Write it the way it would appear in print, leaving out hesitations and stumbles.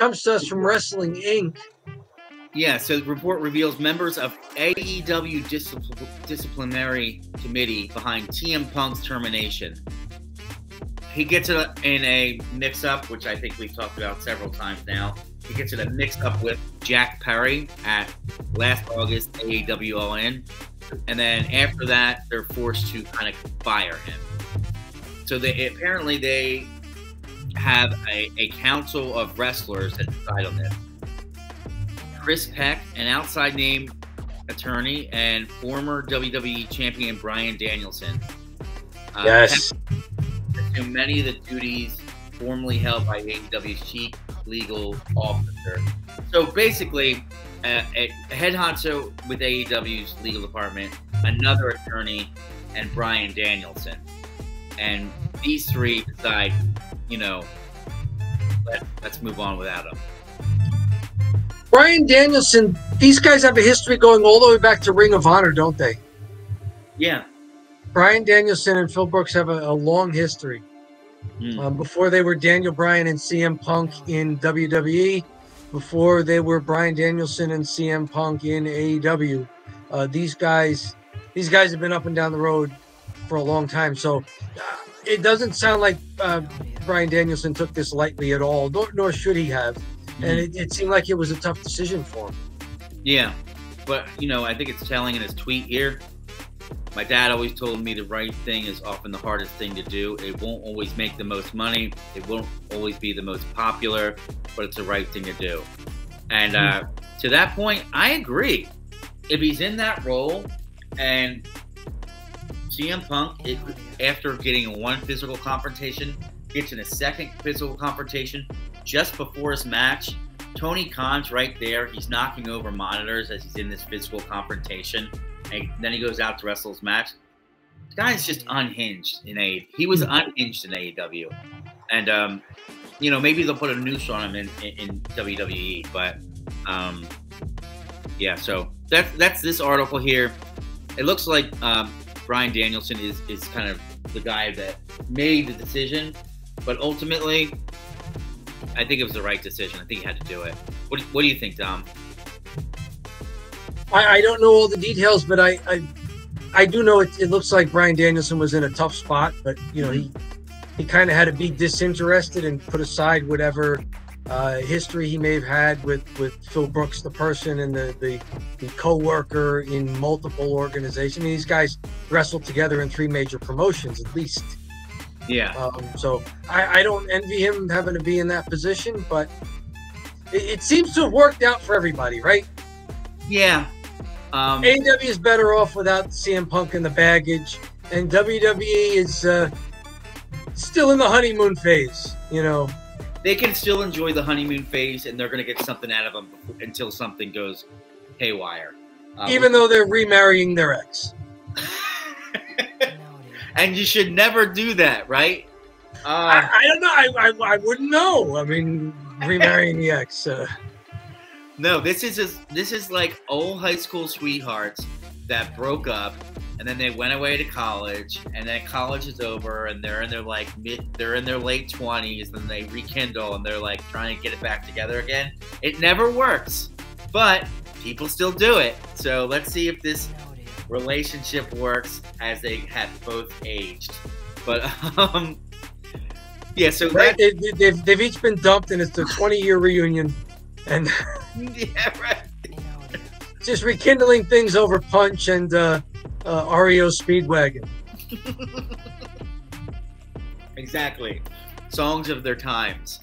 comes to us from Wrestling Inc. Yeah, so the report reveals members of AEW Disciplinary Committee behind CM Punk's termination. He gets in a mix-up, which I think we've talked about several times now. He gets in a mix-up with Jack Perry at last August AEW All-In. And then after that, they're forced to kind of fire him. So apparently they have a council of wrestlers that decide on this. Chris Peck, an outside name attorney, and former WWE champion Bryan Danielson. Yes. Peck assumed many of the duties formerly held by AEW's chief legal officer. So basically, a head honcho with AEW's legal department, another attorney, and Bryan Danielson. And these three decide, let's move on without him. Bryan Danielson, these guys have a history going all the way back to Ring of Honor, don't they? Yeah. Bryan Danielson and Phil Brooks have a long history. Before they were Daniel Bryan and CM Punk in WWE, before they were Bryan Danielson and CM Punk in AEW, these guys have been up and down the road for a long time. So it doesn't sound like Bryan Danielson took this lightly at all, nor should he have. And it seemed like it was a tough decision for him. Yeah, but I think it's telling in his tweet here. My dad always told me the right thing is often the hardest thing to do. It won't always make the most money. It won't always be the most popular, but it's the right thing to do. And to that point, I agree. If he's in that role and CM Punk, after getting one physical confrontation, gets in a second physical confrontation just before his match, Tony Khan's right there. He's knocking over monitors as he's in this physical confrontation. And then he goes out to wrestle his match. The guy's just unhinged in AEW. He was unhinged in AEW. And, maybe they'll put a noose on him in WWE. But, yeah, so that's this article here. It looks like Bryan Danielson is kind of the guy that made the decision. But ultimately, I think it was the right decision. I think he had to do it. What do you think, Dom? I don't know all the details, but I do know it looks like Bryan Danielson was in a tough spot, but he kind of had to be disinterested and put aside whatever history he may have had with Phil Brooks, the person, and the co-worker in multiple organizations. I mean, these guys wrestled together in 3 major promotions at least. Yeah. So I don't envy him having to be in that position, but it seems to have worked out for everybody, right? Yeah. AEW is better off without CM Punk and the baggage, and WWE is still in the honeymoon phase. They can still enjoy the honeymoon phase, and they're going to get something out of them until something goes haywire. Even though they're remarrying their ex. And you should never do that, right? I don't know. I wouldn't know. I mean, remarrying the ex. No, this is like old high school sweethearts that broke up, and then they went away to college, and then college is over, and they're in their late 20s, and they rekindle, and they're like trying to get it back together again. It never works, but people still do it. So let's see if this relationship works as they have both aged. But yeah, so right, they've each been dumped, and it's a 20-year reunion, and yeah, right. Just rekindling things over Punch and REO Speedwagon. Exactly, songs of their times.